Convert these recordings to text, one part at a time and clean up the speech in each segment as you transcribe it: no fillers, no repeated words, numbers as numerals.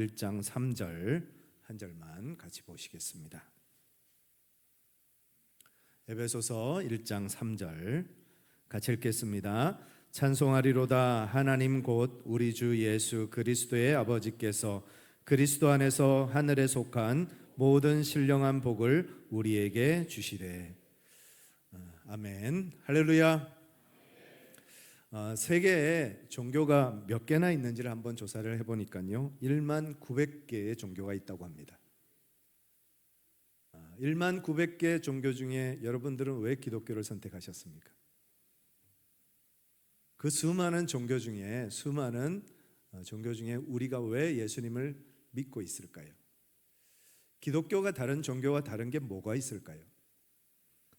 1장 3절 한 절만 같이 보시겠습니다. 에베소서 1장 3절 같이 읽겠습니다. 찬송하리로다 하나님 곧 우리 주 예수 그리스도의 아버지께서 그리스도 안에서 하늘에 속한 모든 신령한 복을 우리에게 주시되. 아멘. 할렐루야. 세계에 종교가 몇 개나 있는지를 한번 조사를 해보니까요 1만 900개의 종교가 있다고 합니다. 1만 900개 종교 중에 여러분들은 왜 기독교를 선택하셨습니까? 그 수많은 종교 중에 우리가 왜 예수님을 믿고 있을까요? 기독교가 다른 종교와 다른 게 뭐가 있을까요?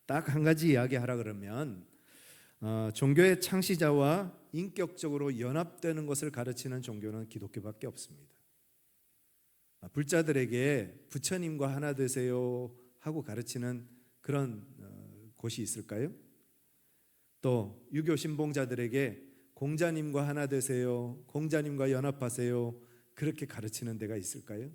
딱 한 가지 이야기하라 그러면 종교의 창시자와 인격적으로 연합되는 것을 가르치는 종교는 기독교밖에 없습니다. 불자들에게 부처님과 하나 되세요 하고 가르치는 그런 곳이 있을까요? 또 유교 신봉자들에게 공자님과 하나 되세요, 공자님과 연합하세요 그렇게 가르치는 데가 있을까요?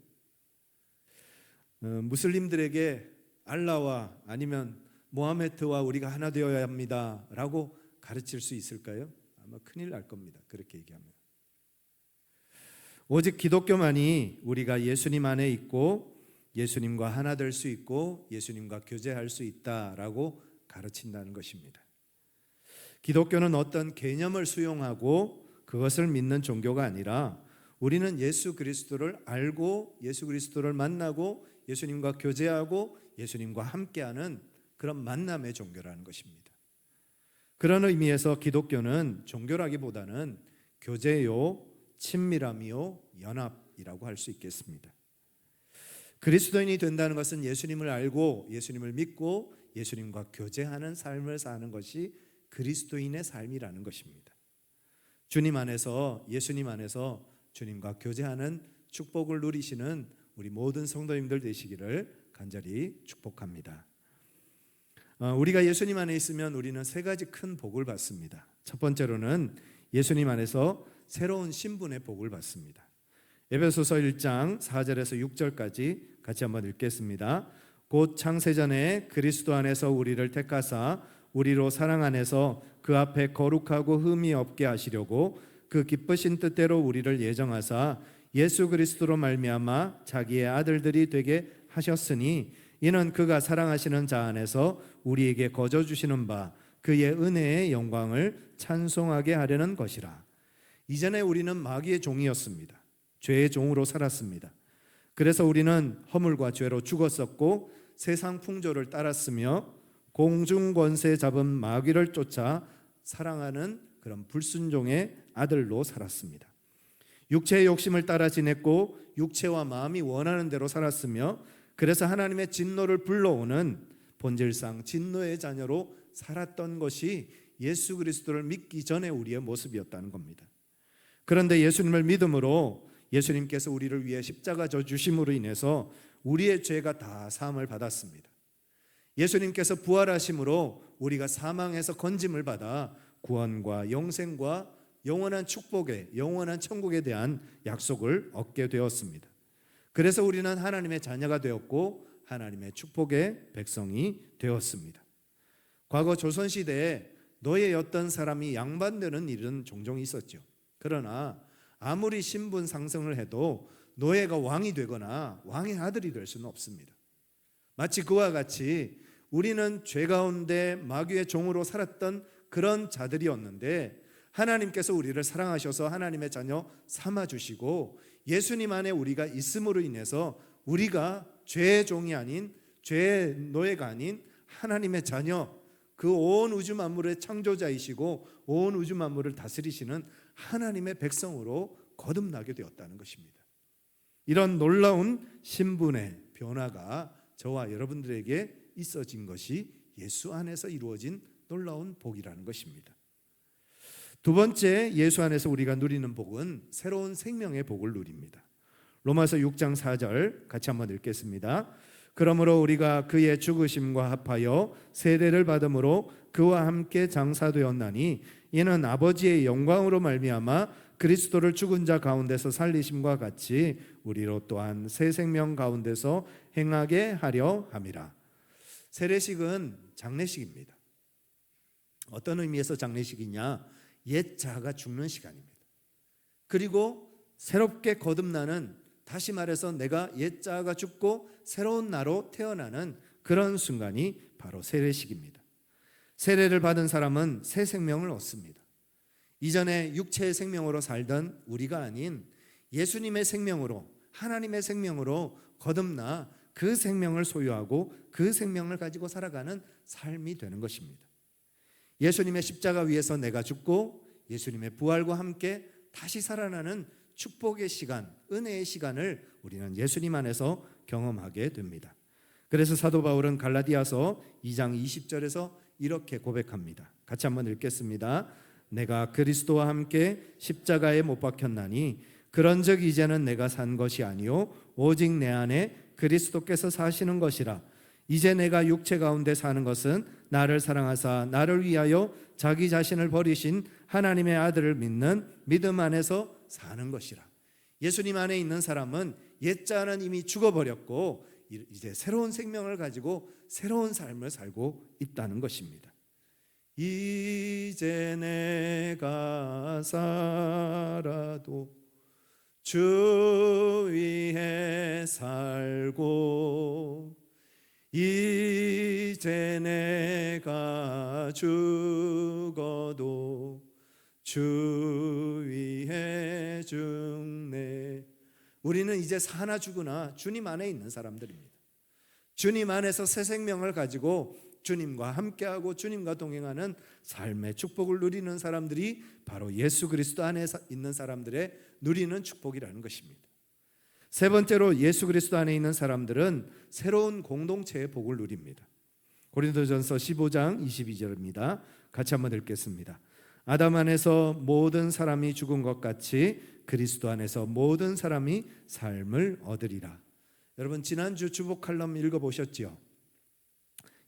무슬림들에게 알라와 아니면 모하메트와 우리가 하나 되어야 합니다 라고 가르칠 수 있을까요? 아마 큰일 날 겁니다. 그렇게 얘기하면. 오직 기독교만이 우리가 예수님 안에 있고 예수님과 하나 될 수 있고 예수님과 교제할 수 있다라고 가르친다는 것입니다. 기독교는 어떤 개념을 수용하고 그것을 믿는 종교가 아니라 우리는 예수 그리스도를 알고 예수 그리스도를 만나고 예수님과 교제하고 예수님과 함께하는 그런 만남의 종교라는 것입니다. 그런 의미에서 기독교는 종교라기보다는 교제요, 친밀함이요, 연합이라고 할 수 있겠습니다. 그리스도인이 된다는 것은 예수님을 알고 예수님을 믿고 예수님과 교제하는 삶을 사는 것이 그리스도인의 삶이라는 것입니다. 주님 안에서 예수님 안에서 주님과 교제하는 축복을 누리시는 우리 모든 성도님들 되시기를 간절히 축복합니다. 우리가 예수님 안에 있으면 우리는 세 가지 큰 복을 받습니다. 첫 번째로는 예수님 안에서 새로운 신분의 복을 받습니다. 에베소서 1장 4절에서 6절까지 같이 한번 읽겠습니다. 곧 창세전에 그리스도 안에서 우리를 택하사 우리로 사랑 안에서 그 앞에 거룩하고 흠이 없게 하시려고 그 기쁘신 뜻대로 우리를 예정하사 예수 그리스도로 말미암아 자기의 아들들이 되게 하셨으니 이는 그가 사랑하시는 자 안에서 우리에게 거저 주시는 바 그의 은혜의 영광을 찬송하게 하려는 것이라. 이전에 우리는 마귀의 종이었습니다. 죄의 종으로 살았습니다. 그래서 우리는 허물과 죄로 죽었었고 세상 풍조를 따랐으며 공중 권세 잡은 마귀를 쫓아 사랑하는 그런 불순종의 아들로 살았습니다. 육체의 욕심을 따라 지냈고 육체와 마음이 원하는 대로 살았으며 그래서 하나님의 진노를 불러오는 본질상 진노의 자녀로 살았던 것이 예수 그리스도를 믿기 전에 우리의 모습이었다는 겁니다. 그런데 예수님을 믿음으로 예수님께서 우리를 위해 십자가 져 주심으로 인해서 우리의 죄가 다 사함을 받았습니다. 예수님께서 부활하심으로 우리가 사망에서 건짐을 받아 구원과 영생과 영원한 축복에 영원한 천국에 대한 약속을 얻게 되었습니다. 그래서 우리는 하나님의 자녀가 되었고 하나님의 축복의 백성이 되었습니다. 과거 조선시대에 노예였던 사람이 양반되는 일은 종종 있었죠. 그러나 아무리 신분 상승을 해도 노예가 왕이 되거나 왕의 아들이 될 수는 없습니다. 마치 그와 같이 우리는 죄 가운데 마귀의 종으로 살았던 그런 자들이었는데 하나님께서 우리를 사랑하셔서 하나님의 자녀 삼아주시고 예수님 안에 우리가 있음으로 인해서 우리가 죄의 종이 아닌 죄의 노예가 아닌 하나님의 자녀, 그 온 우주 만물의 창조자이시고 온 우주 만물을 다스리시는 하나님의 백성으로 거듭나게 되었다는 것입니다. 이런 놀라운 신분의 변화가 저와 여러분들에게 있어진 것이 예수 안에서 이루어진 놀라운 복이라는 것입니다. 두 번째, 예수 안에서 우리가 누리는 복은 새로운 생명의 복을 누립니다. 로마서 6장 4절 같이 한번 읽겠습니다. 그러므로 우리가 그의 죽으심과 합하여 세례를 받음으로 그와 함께 장사되었나니 이는 아버지의 영광으로 말미암아 그리스도를 죽은 자 가운데서 살리심과 같이 우리로 또한 새 생명 가운데서 행하게 하려 함이라. 세례식은 장례식입니다. 어떤 의미에서 장례식이냐? 옛 자가 죽는 시간입니다. 그리고 새롭게 거듭나는, 다시 말해서 내가 옛 자가 죽고 새로운 나로 태어나는 그런 순간이 바로 세례식입니다. 세례를 받은 사람은 새 생명을 얻습니다. 이전에 육체의 생명으로 살던 우리가 아닌 예수님의 생명으로, 하나님의 생명으로 거듭나 그 생명을 소유하고 그 생명을 가지고 살아가는 삶이 되는 것입니다. 예수님의 십자가 위에서 내가 죽고 예수님의 부활과 함께 다시 살아나는 축복의 시간, 은혜의 시간을 우리는 예수님 안에서 경험하게 됩니다. 그래서 사도 바울은 갈라디아서 2장 20절에서 이렇게 고백합니다. 같이 한번 읽겠습니다. 내가 그리스도와 함께 십자가에 못 박혔나니 그런즉 이제는 내가 산 것이 아니요 오직 내 안에 그리스도께서 사시는 것이라. 이제 내가 육체 가운데 사는 것은 나를 사랑하사 나를 위하여 자기 자신을 버리신 하나님의 아들을 믿는 믿음 안에서 사는 것이라. 예수님 안에 있는 사람은 옛자는 이미 죽어버렸고 이제 새로운 생명을 가지고 새로운 삶을 살고 있다는 것입니다. 이제 내가 살아도 주 위에 살고 이제 내가 죽어도 주 위에 죽네. 우리는 이제 사나 죽으나 주님 안에 있는 사람들입니다. 주님 안에서 새 생명을 가지고 주님과 함께하고 주님과 동행하는 삶의 축복을 누리는 사람들이 바로 예수 그리스도 안에 있는 사람들의 누리는 축복이라는 것입니다. 세 번째로 예수 그리스도 안에 있는 사람들은 새로운 공동체의 복을 누립니다. 고린도전서 15장 22절입니다. 같이 한번 읽겠습니다. 아담 안에서 모든 사람이 죽은 것 같이 그리스도 안에서 모든 사람이 삶을 얻으리라. 여러분 지난주 주보 칼럼 읽어보셨지요?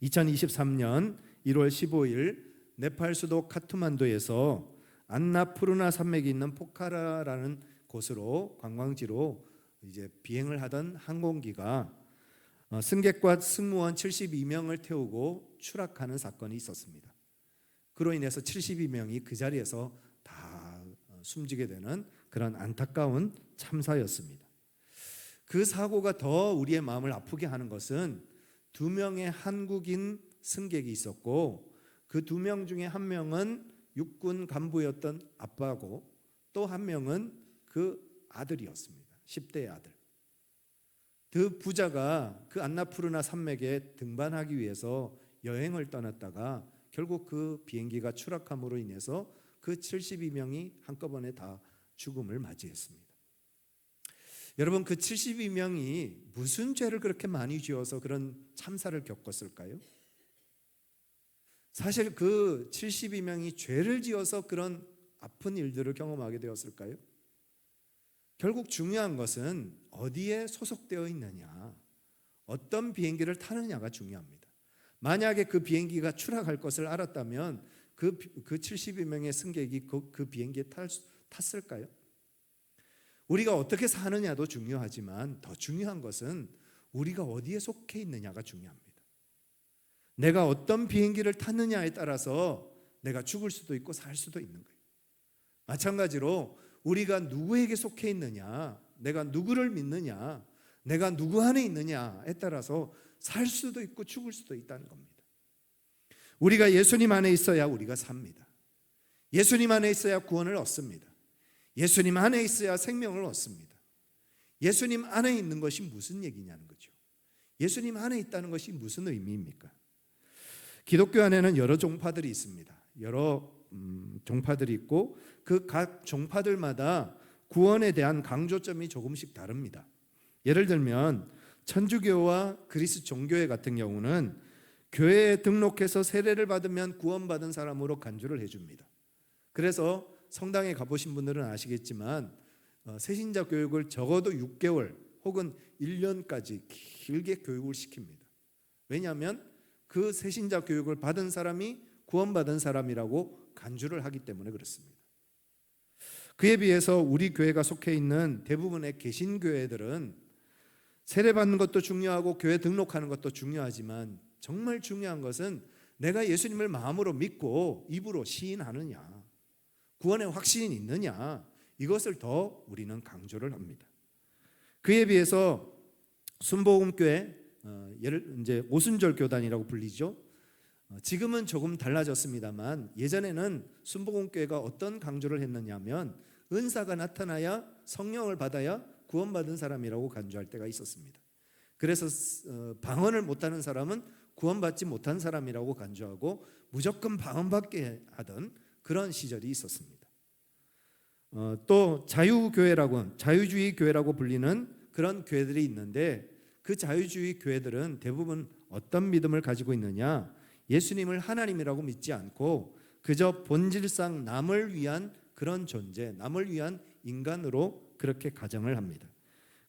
2023년 1월 15일 네팔 수도 카트만두에서 안나푸르나 산맥이 있는 포카라라는 곳으로 관광지로 이제 비행을 하던 항공기가 승객과 승무원 72명을 태우고 추락하는 사건이 있었습니다. 그로 인해서 72명이 그 자리에서 다 숨지게 되는 그런 안타까운 참사였습니다. 그 사고가 더 우리의 마음을 아프게 하는 것은 2명의 한국인 승객이 있었고 그 2명 중에 한 명은 육군 간부였던 아빠고 또 한 명은 그 아들이었습니다. 10대의 아들. 그 부자가 그 안나푸르나 산맥에 등반하기 위해서 여행을 떠났다가 결국 그 비행기가 추락함으로 인해서 그 72명이 한꺼번에 다 죽음을 맞이했습니다. 여러분 그 72명이 무슨 죄를 그렇게 많이 지어서 그런 참사를 겪었을까요? 사실 그 72명이 죄를 지어서 그런 아픈 일들을 경험하게 되었을까요? 결국 중요한 것은 어디에 소속되어 있느냐, 어떤 비행기를 타느냐가 중요합니다. 만약에 그 비행기가 추락할 것을 알았다면 그 72명의 승객이 그 비행기에 탔을까요? 우리가 어떻게 사느냐도 중요하지만 더 중요한 것은 우리가 어디에 속해 있느냐가 중요합니다. 내가 어떤 비행기를 탔느냐에 따라서 내가 죽을 수도 있고 살 수도 있는 거예요. 마찬가지로 우리가 누구에게 속해 있느냐, 내가 누구를 믿느냐, 내가 누구 안에 있느냐에 따라서 살 수도 있고 죽을 수도 있다는 겁니다. 우리가 예수님 안에 있어야 우리가 삽니다. 예수님 안에 있어야 구원을 얻습니다. 예수님 안에 있어야 생명을 얻습니다. 예수님 안에 있는 것이 무슨 얘기냐는 거죠. 예수님 안에 있다는 것이 무슨 의미입니까? 기독교 안에는 여러 종파들이 있습니다. 여러 종파들이 있고 그 각 종파들마다 구원에 대한 강조점이 조금씩 다릅니다. 예를 들면 천주교와 그리스 종교회 같은 경우는 교회에 등록해서 세례를 받으면 구원받은 사람으로 간주를 해줍니다. 그래서 성당에 가보신 분들은 아시겠지만 새신자 교육을 적어도 6개월 혹은 1년까지 길게 교육을 시킵니다. 왜냐하면 그 새신자 교육을 받은 사람이 구원받은 사람이라고 간주를 하기 때문에 그렇습니다. 그에 비해서 우리 교회가 속해 있는 대부분의 개신교회들은 세례받는 것도 중요하고 교회 등록하는 것도 중요하지만 정말 중요한 것은 내가 예수님을 마음으로 믿고 입으로 시인하느냐, 구원의 확신이 있느냐, 이것을 더 우리는 강조를 합니다. 그에 비해서 순복음교회, 이제 오순절 교단이라고 불리죠. 지금은 조금 달라졌습니다만 예전에는 순복음교회가 어떤 강조를 했느냐면 은사가 나타나야 성령을 받아야 구원받은 사람이라고 간주할 때가 있었습니다. 그래서 방언을 못하는 사람은 구원받지 못한 사람이라고 간주하고 무조건 방언받게 하던 그런 시절이 있었습니다. 또 자유주의 교회라고 불리는 그런 교회들이 있는데 그 자유주의 교회들은 대부분 어떤 믿음을 가지고 있느냐, 예수님을 하나님이라고 믿지 않고 그저 본질상 남을 위한 그런 존재, 남을 위한 인간으로 그렇게 가정을 합니다.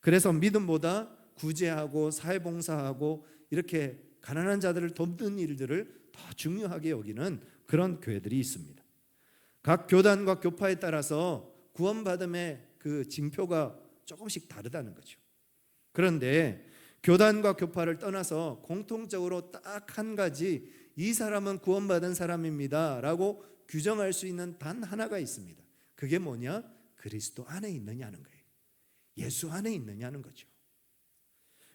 그래서 믿음보다 구제하고 사회봉사하고 이렇게 가난한 자들을 돕는 일들을 더 중요하게 여기는 그런 교회들이 있습니다. 각 교단과 교파에 따라서 구원받음의 그 징표가 조금씩 다르다는 거죠. 그런데 교단과 교파를 떠나서 공통적으로 딱 한 가지, 이 사람은 구원받은 사람입니다 라고 규정할 수 있는 단 하나가 있습니다. 그게 뭐냐? 그리스도 안에 있느냐는 거예요. 예수 안에 있느냐는 거죠.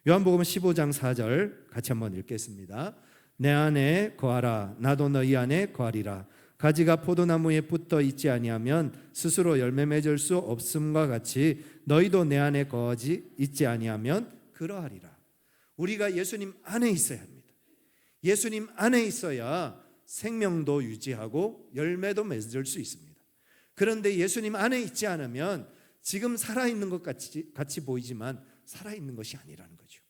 요한복음 15장 4절 같이 한번 읽겠습니다. 내 안에 거하라, 나도 너희 안에 거하리라. 가지가 포도나무에 붙어 있지 아니하면 스스로 열매 맺을 수 없음과 같이 너희도 내 안에 거하지 있지 아니하면 그러하리라. 우리가 예수님 안에 있어야 합니다. 예수님 안에 있어야 생명도 유지하고 열매도 맺을 수 있습니다. 그런데 예수님 안에 있지 않으면 지금 살아있는 것 같이 보이지만 살아있는 것이 아니라는 거죠.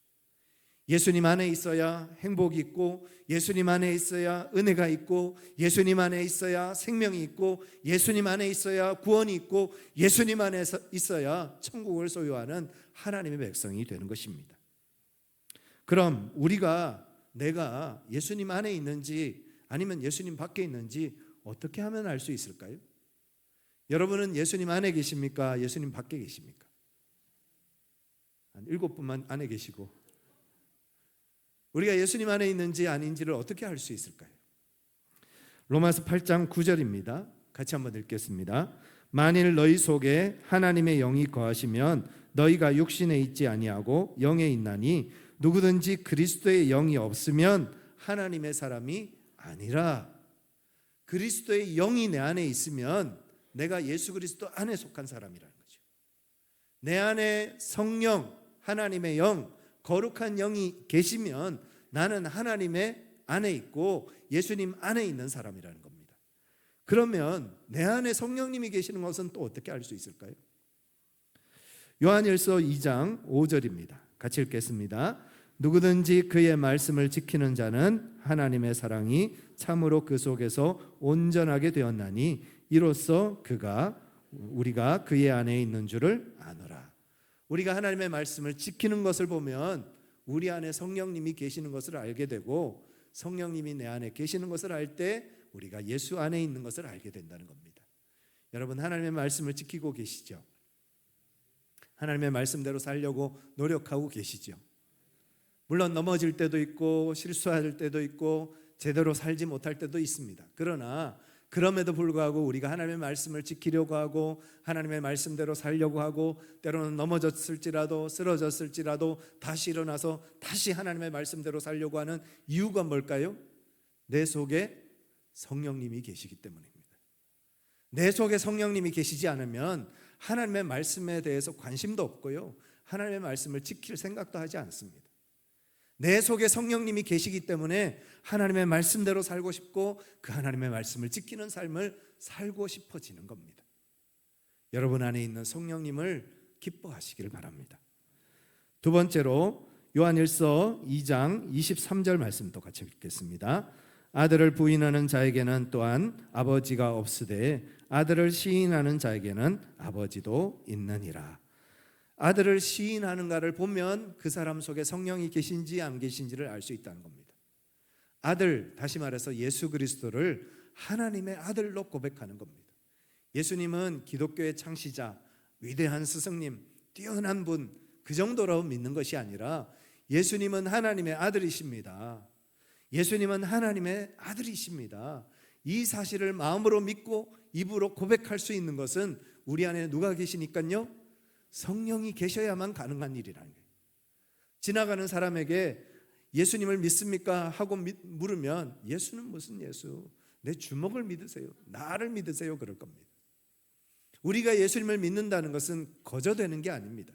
예수님 안에 있어야 행복이 있고, 예수님 안에 있어야 은혜가 있고, 예수님 안에 있어야 생명이 있고, 예수님 안에 있어야 구원이 있고, 예수님 안에 있어야 천국을 소유하는 하나님의 백성이 되는 것입니다. 그럼 내가 예수님 안에 있는지 아니면 예수님 밖에 있는지 어떻게 하면 알 수 있을까요? 여러분은 예수님 안에 계십니까? 예수님 밖에 계십니까? 한 7분만 안에 계시고, 우리가 예수님 안에 있는지 아닌지를 어떻게 알 수 있을까요? 로마서 8장 9절입니다. 같이 한번 읽겠습니다. 만일 너희 속에 하나님의 영이 거하시면 너희가 육신에 있지 아니하고 영에 있나니 누구든지 그리스도의 영이 없으면 하나님의 사람이 아니라. 그리스도의 영이 내 안에 있으면 내가 예수 그리스도 안에 속한 사람이라는 거죠. 내 안에 성령, 하나님의 영, 거룩한 영이 계시면 나는 하나님의 안에 있고 예수님 안에 있는 사람이라는 겁니다. 그러면 내 안에 성령님이 계시는 것은 또 어떻게 알 수 있을까요? 요한일서 2장 5절입니다. 같이 읽겠습니다. 누구든지 그의 말씀을 지키는 자는 하나님의 사랑이 참으로 그 속에서 온전하게 되었나니 이로써 우리가 그의 안에 있는 줄을 아노라. 우리가 하나님의 말씀을 지키는 것을 보면 우리 안에 성령님이 계시는 것을 알게 되고, 성령님이 내 안에 계시는 것을 알 때 우리가 예수 안에 있는 것을 알게 된다는 겁니다. 여러분, 하나님의 말씀을 지키고 계시죠? 하나님의 말씀대로 살려고 노력하고 계시죠? 물론 넘어질 때도 있고 실수할 때도 있고 제대로 살지 못할 때도 있습니다. 그러나 그럼에도 불구하고 우리가 하나님의 말씀을 지키려고 하고 하나님의 말씀대로 살려고 하고 때로는 넘어졌을지라도 쓰러졌을지라도 다시 일어나서 다시 하나님의 말씀대로 살려고 하는 이유가 뭘까요? 내 속에 성령님이 계시기 때문입니다. 내 속에 성령님이 계시지 않으면 하나님의 말씀에 대해서 관심도 없고요, 하나님의 말씀을 지킬 생각도 하지 않습니다. 내 속에 성령님이 계시기 때문에 하나님의 말씀대로 살고 싶고 그 하나님의 말씀을 지키는 삶을 살고 싶어지는 겁니다. 여러분 안에 있는 성령님을 기뻐하시기를 바랍니다. 두 번째로 요한일서 2장 23절 말씀도 같이 읽겠습니다. 아들을 부인하는 자에게는 또한 아버지가 없으되 아들을 시인하는 자에게는 아버지도 있느니라. 아들을 시인하는가를 보면 그 사람 속에 성령이 계신지 안 계신지를 알 수 있다는 겁니다. 아들, 다시 말해서 예수 그리스도를 하나님의 아들로 고백하는 겁니다. 예수님은 기독교의 창시자, 위대한 스승님, 뛰어난 분, 그 정도로 믿는 것이 아니라 예수님은 하나님의 아들이십니다. 예수님은 하나님의 아들이십니다. 이 사실을 마음으로 믿고 입으로 고백할 수 있는 것은 우리 안에 누가 계시니까요? 성령이 계셔야만 가능한 일이라는 거예요. 지나가는 사람에게 예수님을 믿습니까? 하고 물으면 예수는 무슨 예수? 내 주먹을 믿으세요. 나를 믿으세요. 그럴 겁니다. 우리가 예수님을 믿는다는 것은 거저되는 게 아닙니다.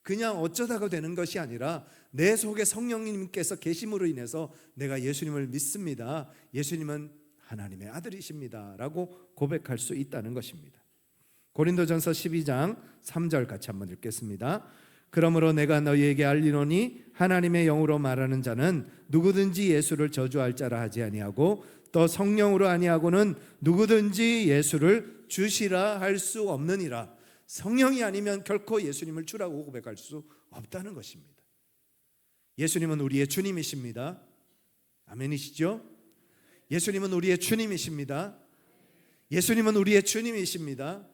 그냥 어쩌다가 되는 것이 아니라 내 속에 성령님께서 계심으로 인해서 내가 예수님을 믿습니다. 예수님은 하나님의 아들이십니다. 라고 고백할 수 있다는 것입니다. 고린도전서 12장 3절 같이 한번 읽겠습니다. 그러므로 내가 너희에게 알리노니 하나님의 영으로 말하는 자는 누구든지 예수를 저주할 자라 하지 아니하고 또 성령으로 아니하고는 누구든지 예수를 주시라 할 수 없느니라. 성령이 아니면 결코 예수님을 주라고 고백할 수 없다는 것입니다. 예수님은 우리의 주님이십니다. 아멘이시죠? 예수님은 우리의 주님이십니다. 예수님은 우리의 주님이십니다.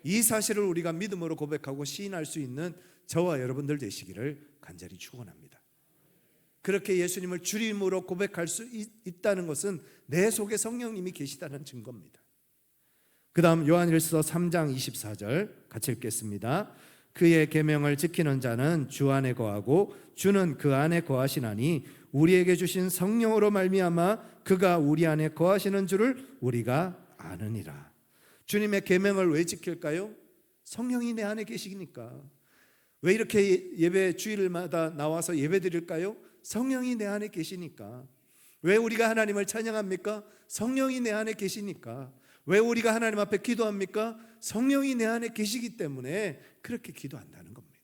이 사실을 우리가 믿음으로 고백하고 시인할 수 있는 저와 여러분들 되시기를 간절히 축원합니다. 그렇게 예수님을 주님으로 고백할 수 있다는 것은 내 속에 성령님이 계시다는 증거입니다. 그 다음 요한일서 3장 24절 같이 읽겠습니다. 그의 계명을 지키는 자는 주 안에 거하고 주는 그 안에 거하시나니 우리에게 주신 성령으로 말미암아 그가 우리 안에 거하시는 줄을 우리가 아느니라. 주님의 계명을 왜 지킬까요? 성령이 내 안에 계시니까. 왜 이렇게 예배 주일마다 나와서 예배 드릴까요? 성령이 내 안에 계시니까. 왜 우리가 하나님을 찬양합니까? 성령이 내 안에 계시니까. 왜 우리가 하나님 앞에 기도합니까? 성령이 내 안에 계시기 때문에 그렇게 기도한다는 겁니다.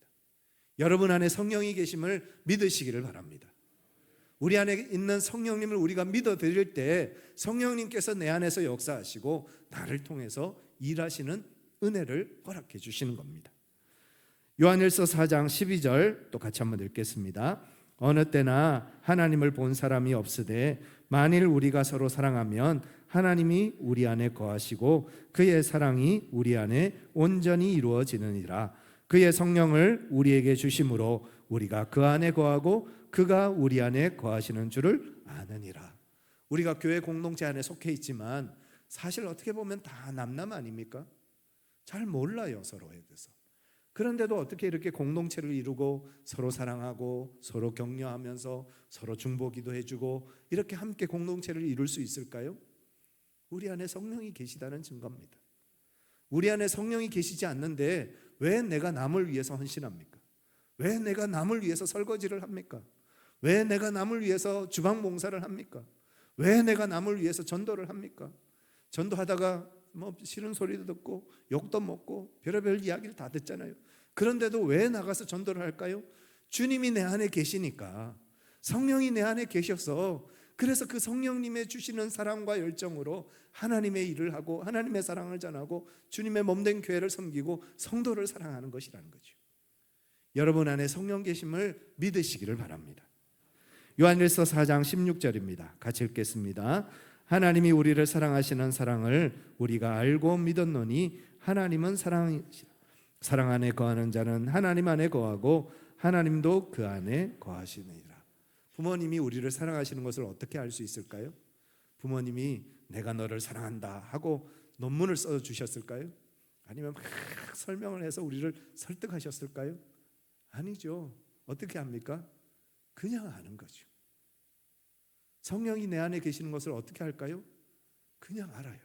여러분 안에 성령이 계심을 믿으시기를 바랍니다. 우리 안에 있는 성령님을 우리가 믿어드릴 때 성령님께서 내 안에서 역사하시고 나를 통해서 일하시는 은혜를 허락해 주시는 겁니다. 요한일서 4장 12절 또 같이 한번 읽겠습니다. 어느 때나 하나님을 본 사람이 없으되 만일 우리가 서로 사랑하면 하나님이 우리 안에 거하시고 그의 사랑이 우리 안에 온전히 이루어지느니라. 그의 성령을 우리에게 주심으로 우리가 그 안에 거하고 그가 우리 안에 거하시는 줄을 아느니라. 우리가 교회 공동체 안에 속해 있지만 사실 어떻게 보면 다 남남 아닙니까? 잘 몰라요, 서로에 대해서. 그런데도 어떻게 이렇게 공동체를 이루고 서로 사랑하고 서로 격려하면서 서로 중보기도 해주고 이렇게 함께 공동체를 이룰 수 있을까요? 우리 안에 성령이 계시다는 증거입니다. 우리 안에 성령이 계시지 않는데 왜 내가 남을 위해서 헌신합니까? 왜 내가 남을 위해서 설거지를 합니까? 왜 내가 남을 위해서 주방 봉사를 합니까? 왜 내가 남을 위해서 전도를 합니까? 전도하다가 싫은 소리도 듣고 욕도 먹고 별의별 이야기를 다 듣잖아요. 그런데도 왜 나가서 전도를 할까요? 주님이 내 안에 계시니까. 성령이 내 안에 계셔서 그래서 그 성령님의 주시는 사랑과 열정으로 하나님의 일을 하고 하나님의 사랑을 전하고 주님의 몸된 교회를 섬기고 성도를 사랑하는 것이라는 거죠. 여러분 안에 성령 계심을 믿으시기를 바랍니다. 요한일서 4장 16절입니다. 같이 읽겠습니다. 하나님이 우리를 사랑하시는 사랑을 우리가 알고 믿었노니 하나님은 사랑이시라. 사랑 안에 거하는 자는 하나님 안에 거하고 하나님도 그 안에 거하시느니라. 부모님이 우리를 사랑하시는 것을 어떻게 알 수 있을까요? 부모님이 내가 너를 사랑한다 하고 논문을 써주셨을까요? 아니면 막 설명을 해서 우리를 설득하셨을까요? 아니죠. 어떻게 합니까? 그냥 아는 거죠. 성령이 내 안에 계시는 것을 어떻게 할까요? 그냥 알아요.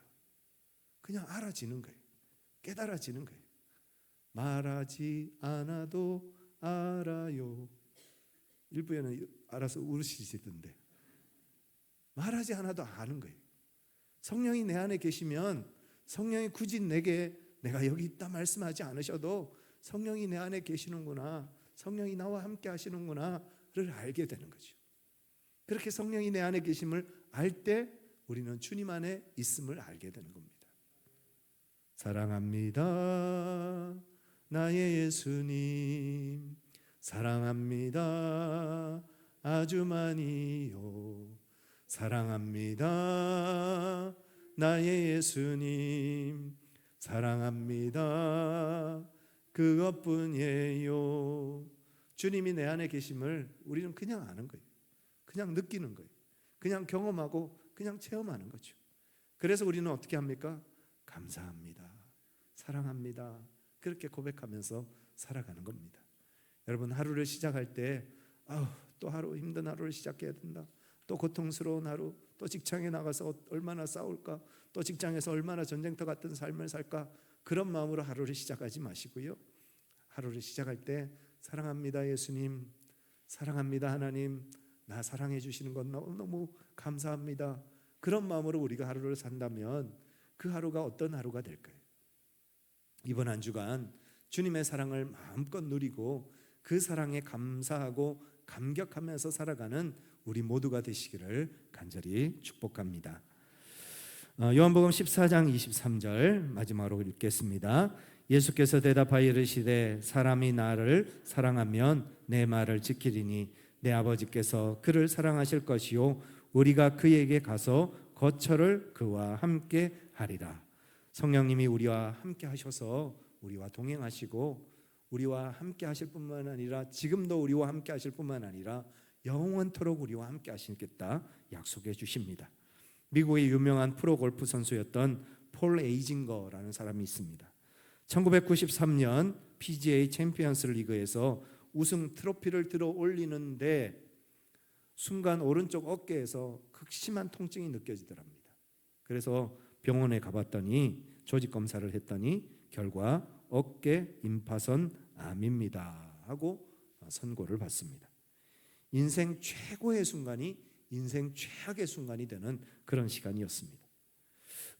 그냥 알아지는 거예요. 깨달아지는 거예요. 말하지 않아도 알아요. 일부에는 알아서 울으시던데 말하지 않아도 아는 거예요. 성령이 내 안에 계시면 성령이 굳이 내게 내가 여기 있다 말씀하지 않으셔도 성령이 내 안에 계시는구나, 성령이 나와 함께 하시는구나를 알게 되는 거죠. 그렇게 성령이 내 안에 계심을 알 때 우리는 주님 안에 있음을 알게 되는 겁니다. 사랑합니다 나의 예수님, 사랑합니다 아주 많이요. 사랑합니다 나의 예수님, 사랑합니다. 그것뿐이에요. 주님이 내 안에 계심을 우리는 그냥 아는 거예요. 그냥 느끼는 거예요. 그냥 경험하고 그냥 체험하는 거죠. 그래서 우리는 어떻게 합니까? 감사합니다. 사랑합니다. 그렇게 고백하면서 살아가는 겁니다. 여러분, 하루를 시작할 때 또 하루 힘든 하루를 시작해야 된다. 또 고통스러운 하루, 또 직장에 나가서 얼마나 싸울까, 또 직장에서 얼마나 전쟁터 같은 삶을 살까, 그런 마음으로 하루를 시작하지 마시고요. 하루를 시작할 때 사랑합니다 예수님, 사랑합니다 하나님, 나 사랑해 주시는 건 너무 감사합니다. 그런 마음으로 우리가 하루를 산다면 그 하루가 어떤 하루가 될까요? 이번 한 주간 주님의 사랑을 마음껏 누리고 그 사랑에 감사하고 감격하면서 살아가는 우리 모두가 되시기를 간절히 축복합니다. 요한복음 14장 23절 마지막으로 읽겠습니다. 예수께서 대답하여 이르시되 사람이 나를 사랑하면 내 말을 지키리니 내 아버지께서 그를 사랑하실 것이요 우리가 그에게 가서 거처를 그와 함께 하리라. 성령님이 우리와 함께 하셔서 우리와 동행하시고 우리와 함께 하실 뿐만 아니라 지금도 우리와 함께 하실 뿐만 아니라 영원토록 우리와 함께 하시겠다 약속해 주십니다. 미국의 유명한 프로골프 선수였던 폴 에이징거라는 사람이 있습니다. 1993년 PGA 챔피언스 리그에서 우승 트로피를 들어 올리는데 순간 오른쪽 어깨에서 극심한 통증이 느껴지더랍니다. 그래서 병원에 가봤더니 조직 검사를 했더니 결과 어깨 임파선 암입니다 하고 선고를 받습니다. 인생 최고의 순간이 인생 최악의 순간이 되는 그런 시간이었습니다.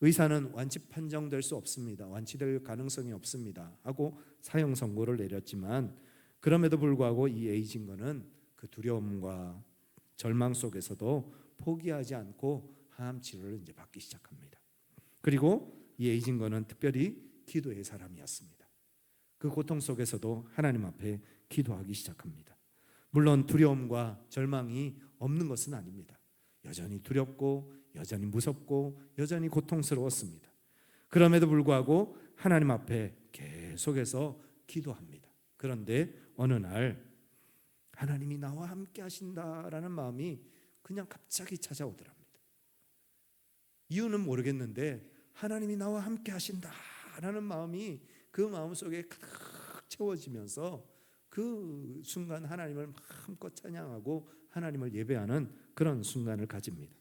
의사는 완치 판정될 수 없습니다. 완치될 가능성이 없습니다 하고 사형 선고를 내렸지만 그럼에도 불구하고 이 에이징거는 그 두려움과 절망 속에서도 포기하지 않고 항암 치료를 이제 받기 시작합니다. 그리고 이 에이징거는 특별히 기도의 사람이었습니다. 그 고통 속에서도 하나님 앞에 기도하기 시작합니다. 물론 두려움과 절망이 없는 것은 아닙니다. 여전히 두렵고 여전히 무섭고 여전히 고통스러웠습니다. 그럼에도 불구하고 하나님 앞에 계속해서 기도합니다. 그런데 어느 날 하나님이 나와 함께 하신다라는 마음이 그냥 갑자기 찾아오더랍니다. 이유는 모르겠는데 하나님이 나와 함께 하신다라는 마음이 그 마음속에 가득 채워지면서 그 순간 하나님을 마음껏 찬양하고 하나님을 예배하는 그런 순간을 가집니다.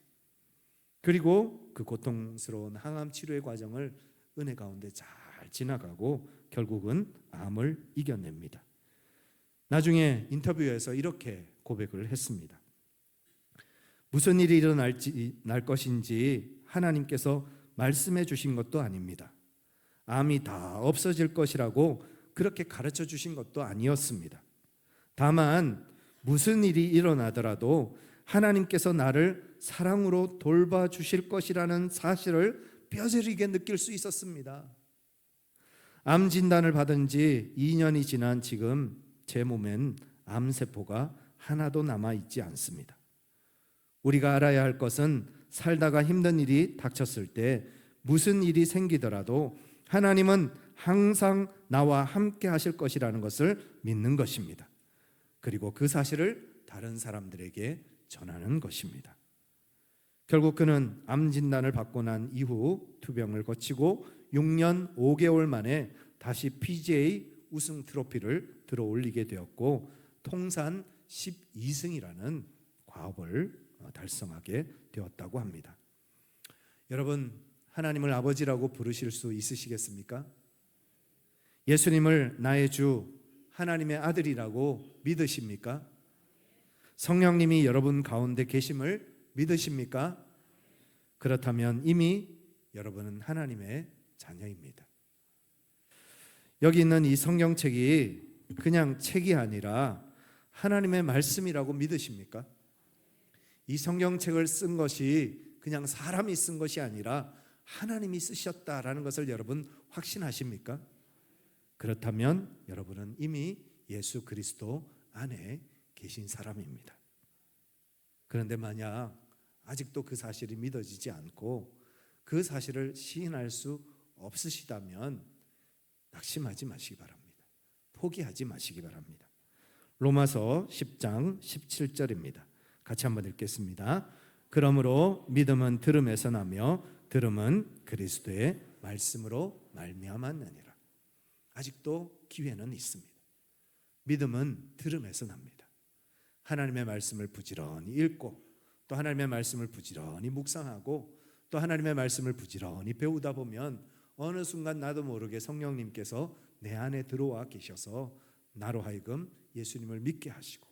그리고 그 고통스러운 항암 치료의 과정을 은혜 가운데 잘 지나가고 결국은 암을 이겨냅니다. 나중에 인터뷰에서 이렇게 고백을 했습니다. 무슨 일이 날 것인지 하나님께서 말씀해 주신 것도 아닙니다. 암이 다 없어질 것이라고 그렇게 가르쳐 주신 것도 아니었습니다. 다만 무슨 일이 일어나더라도 하나님께서 나를 사랑으로 돌봐주실 것이라는 사실을 뼈저리게 느낄 수 있었습니다. 암 진단을 받은 지 2년이 지난 지금 제 몸엔 암세포가 하나도 남아있지 않습니다. 우리가 알아야 할 것은 살다가 힘든 일이 닥쳤을 때 무슨 일이 생기더라도 하나님은 항상 나와 함께 하실 것이라는 것을 믿는 것입니다. 그리고 그 사실을 다른 사람들에게 전하는 것입니다. 결국 그는 암 진단을 받고 난 이후 투병을 거치고 6년 5개월 만에 다시 PGA 우승 트로피를 들어 올리게 되었고 통산 12승이라는 과업을 달성하게 되었다고 합니다. 여러분, 하나님을 아버지라고 부르실 수 있으시겠습니까? 예수님을 나의 주 하나님의 아들이라고 믿으십니까? 성령님이 여러분 가운데 계심을 믿으십니까? 그렇다면 이미 여러분은 하나님의 자녀입니다. 여기 있는 이 성경책이 그냥 책이 아니라 하나님의 말씀이라고 믿으십니까? 이 성경책을 쓴 것이 그냥 사람이 쓴 것이 아니라 하나님이 쓰셨다라는 것을 여러분 확신하십니까? 그렇다면 여러분은 이미 예수 그리스도 안에 계신 사람입니다. 그런데 만약 아직도 그 사실이 믿어지지 않고 그 사실을 시인할 수 없으시다면 낙심하지 마시기 바랍니다. 포기하지 마시기 바랍니다. 로마서 10장 17절입니다. 같이 한번 읽겠습니다. 그러므로 믿음은 들음에서 나며 들음은 그리스도의 말씀으로 말미암았느니라. 아직도 기회는 있습니다. 믿음은 들음에서 납니다. 하나님의 말씀을 부지런히 읽고 또 하나님의 말씀을 부지런히 묵상하고 또 하나님의 말씀을 부지런히 배우다 보면 어느 순간 나도 모르게 성령님께서 내 안에 들어와 계셔서 나로 하여금 예수님을 믿게 하시고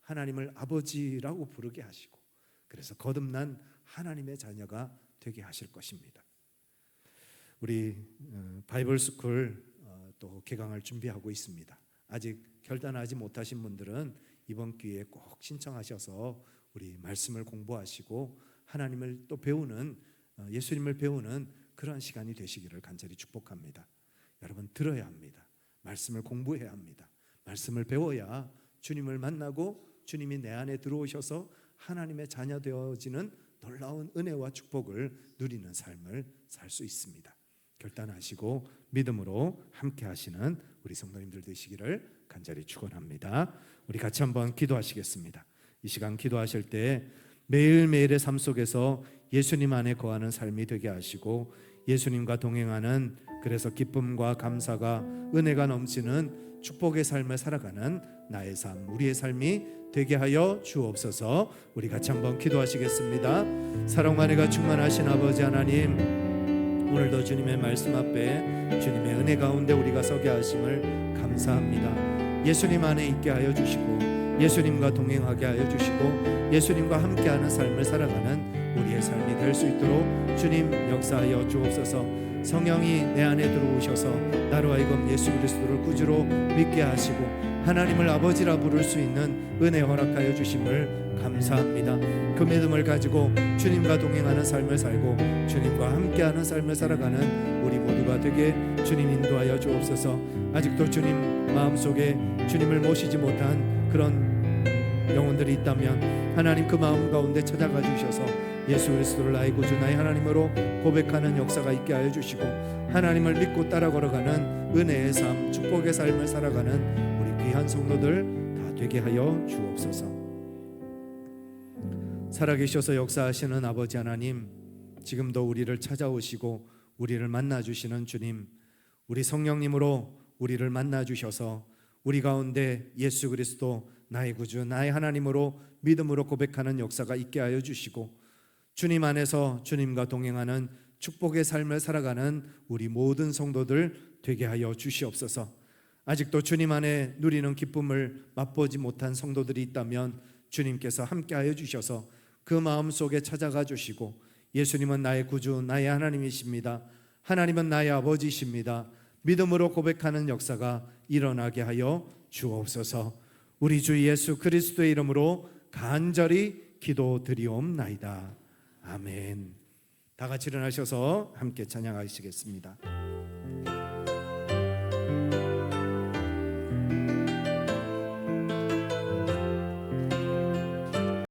하나님을 아버지라고 부르게 하시고 그래서 거듭난 하나님의 자녀가 되게 하실 것입니다. 우리 바이블 스쿨 또 개강을 준비하고 있습니다. 아직 결단하지 못하신 분들은 이번 기회에 꼭 신청하셔서 우리 말씀을 공부하시고 하나님을 또 배우는 예수님을 배우는 그런 시간이 되시기를 간절히 축복합니다. 여러분 들어야 합니다. 말씀을 공부해야 합니다. 말씀을 배워야 주님을 만나고 주님이 내 안에 들어오셔서 하나님의 자녀 되어지는 놀라운 은혜와 축복을 누리는 삶을 살 수 있습니다. 결단하시고 믿음으로 함께 하시는 우리 성도님들 되시기를 간절히 축원합니다. 우리 같이 한번 기도하시겠습니다. 이 시간 기도하실 때 매일매일의 삶 속에서 예수님 안에 거하는 삶이 되게 하시고 예수님과 동행하는 그래서 기쁨과 감사가 은혜가 넘치는 축복의 삶을 살아가는 나의 삶, 우리의 삶이 되게 하여 주옵소서. 우리 같이 한번 기도하시겠습니다. 사랑과 은혜가 충만하신 아버지 하나님, 오늘도 주님의 말씀 앞에 주님의 은혜 가운데 우리가 서게 하심을 감사합니다. 예수님 안에 있게 하여 주시고 예수님과 동행하게 하여 주시고 예수님과 함께하는 삶을 살아가는 우리의 삶이 될 수 있도록 주님 역사하여 주옵소서. 성령이 내 안에 들어오셔서 나로 하여금 예수 그리스도를 구주로 믿게 하시고 하나님을 아버지라 부를 수 있는 은혜 허락하여 주심을 감사합니다. 그 믿음을 가지고 주님과 동행하는 삶을 살고 주님과 함께하는 삶을 살아가는 우리 모두가 되게 주님 인도하여 주옵소서. 아직도 주님 마음속에 주님을 모시지 못한 그런 영혼들이 있다면 하나님 그 마음 가운데 찾아가 주셔서 예수 그리스도를 나의 구주 나의 하나님으로 고백하는 역사가 있게 하여 주시고 하나님을 믿고 따라 걸어가는 은혜의 삶, 축복의 삶을 살아가는 우리 귀한 성도들 다 되게 하여 주옵소서. 살아계셔서 역사하시는 아버지 하나님, 지금도 우리를 찾아오시고 우리를 만나주시는 주님, 우리 성령님으로 우리를 만나주셔서 우리 가운데 예수 그리스도 나의 구주 나의 하나님으로 믿음으로 고백하는 역사가 있게 하여 주시고 주님 안에서 주님과 동행하는 축복의 삶을 살아가는 우리 모든 성도들 되게 하여 주시옵소서. 아직도 주님 안에 누리는 기쁨을 맛보지 못한 성도들이 있다면 주님께서 함께 하여 주셔서 그 마음속에 찾아가 주시고 예수님은 나의 구주 나의 하나님이십니다. 하나님은 나의 아버지이십니다. 믿음으로 고백하는 역사가 일어나게 하여 주옵소서. 우리 주 예수 그리스도의 이름으로 간절히 기도드리옵나이다. 아멘. 다 같이 일어나셔서 함께 찬양하시겠습니다.